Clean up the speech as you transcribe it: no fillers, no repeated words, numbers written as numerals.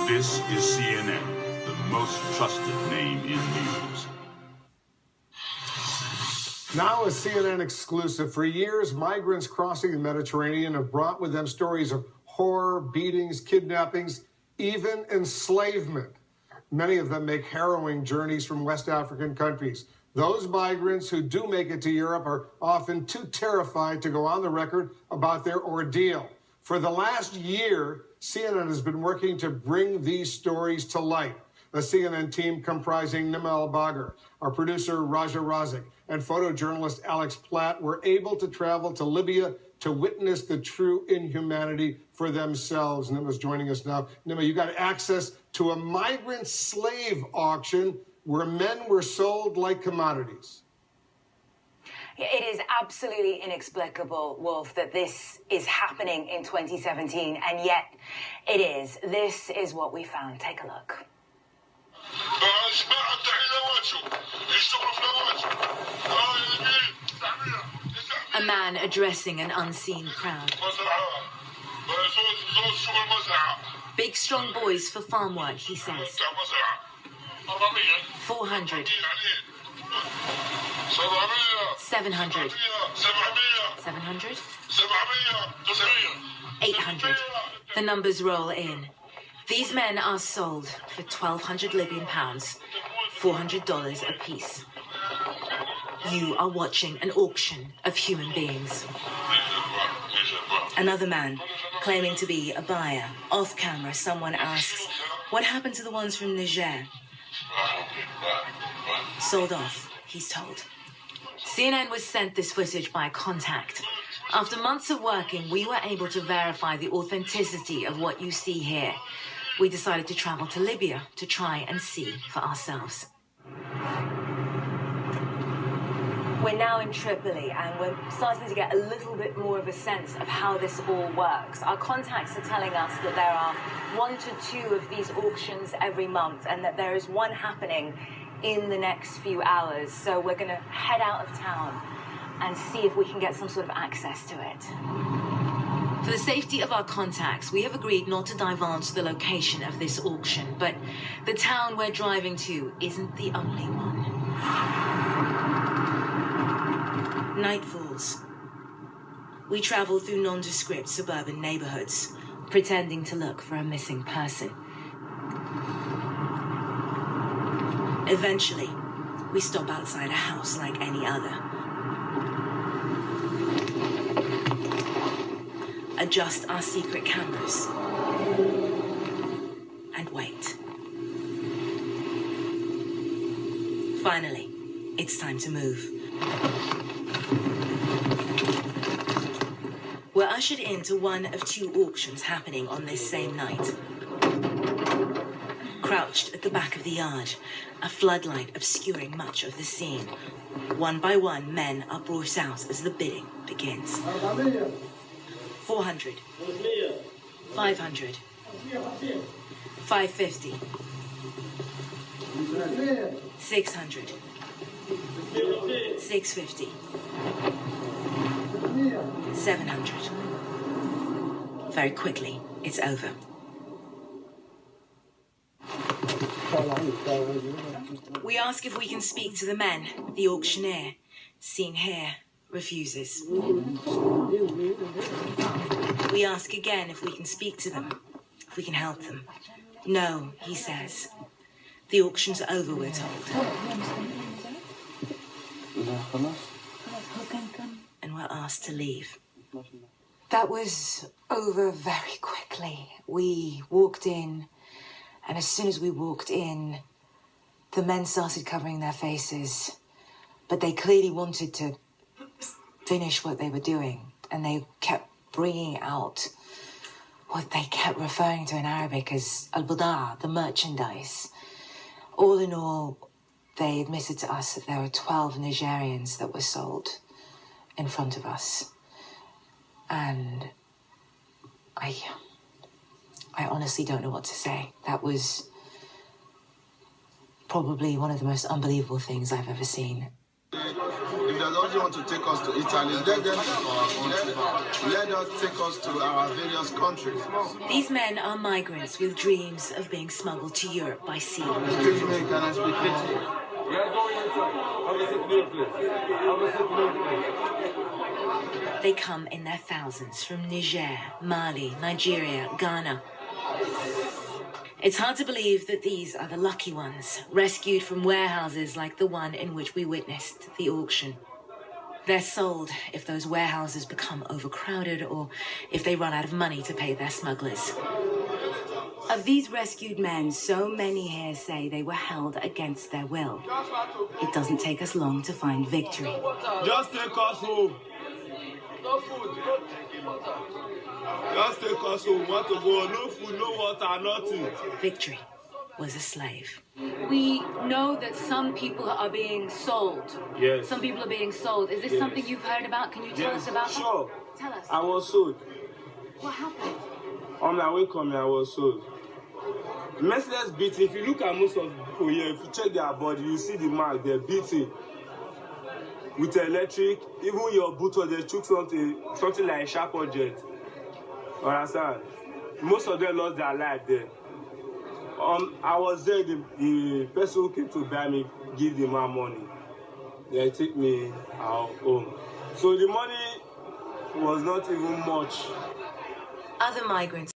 This is CNN, the most trusted name in news. Now a CNN exclusive. For years, migrants crossing the Mediterranean have brought with them stories of horror, beatings, kidnappings, even enslavement. Many of them make harrowing journeys from West African countries. Those migrants who do make it to Europe are often too terrified to go on the record about their ordeal. For the last year, CNN has been working to bring these stories to light. The CNN team comprising Nima Al-Bagher, our producer Raja Razik, and photojournalist Alex Platt were able to travel to Libya to witness the true inhumanity for themselves. Nima's joining us now. Nima, you got access to a migrant slave auction where men were sold like commodities. It is absolutely inexplicable, Wolf, that this is happening in 2017, and yet it is. This is what we found. Take a look. A man addressing an unseen crowd. Big, strong boys for farm work, he says. 400. 700. 700. 800. The numbers roll in. These men are sold for 1,200 Libyan pounds, $400 apiece. You are watching an auction of human beings. Another man, claiming to be a buyer. Off camera, someone asks, what happened to the ones from Niger? Sold off, he's told. CNN was sent this footage by Contact. After months of working, we were able to verify the authenticity of what you see here. We decided to travel to Libya to try and see for ourselves. We're now in Tripoli, and we're starting to get a little bit more of a sense of how this all works. Our contacts are telling us that there are 1 to 2 of these auctions every month, and that there is one happening in the next few hours. So we're going to head out of town and see if we can get some sort of access to it. For the safety of our contacts, we have agreed not to divulge the location of this auction, but the town we're driving to isn't the only one. Night falls. We travel through nondescript suburban neighborhoods, pretending to look for a missing person. Eventually, we stop outside a house like any other. Adjust our secret cameras and wait. Finally, it's time to move. We're ushered into one of 2 auctions happening on this same night. Crouched at the back of the yard, a floodlight obscuring much of the scene. One by one, men are brought out as the bidding begins. 400. 500. 550. 600. 650. 700. Very quickly, it's over. We ask if we can speak to the men. The auctioneer, seen here, refuses. We ask again if we can speak to them, if we can help them. No, he says. The auction's over, we're told. And we're asked to leave. That was over very quickly. We walked in, and as soon as we walked in, the men started covering their faces, but they clearly wanted to finish what they were doing, and they kept bringing out what they kept referring to in Arabic as al-bada, the merchandise. All in all, they admitted to us that there were 12 Nigerians that were sold in front of us. And I honestly don't know what to say. That was probably one of the most unbelievable things I've ever seen. If they don't want to take us to Italy, let us take us to our various countries. These men are migrants with dreams of being smuggled to Europe by sea. Excuse me, can I speak with you? They come in their thousands from Niger, Mali, Nigeria, Ghana. It's hard to believe that these are the lucky ones, rescued from warehouses like the one in which we witnessed the auction. They're sold if those warehouses become overcrowded or if they run out of money to pay their smugglers. Of these rescued men, so many here say they were held against their will. It doesn't take us long to find victory. Just take us home. No food, just take us home. Want to go? No food, no water, nothing. Victory was a slave. We know that some people are being sold. Yes. Some people are being sold. Is this something you've heard about? Can you tell us about Sure. that? Tell us. I was sold. What happened? On my way coming, I was sold. Merciless beating. If you look at most of the people here, if you check their body, you see the mark. They're beating with electric. Even your boot, they took something like a sharp object. Understand? Most of them lost their life there. I was there. The person who came to buy me give the man money. They take me out home. So the money was not even much. Other migrants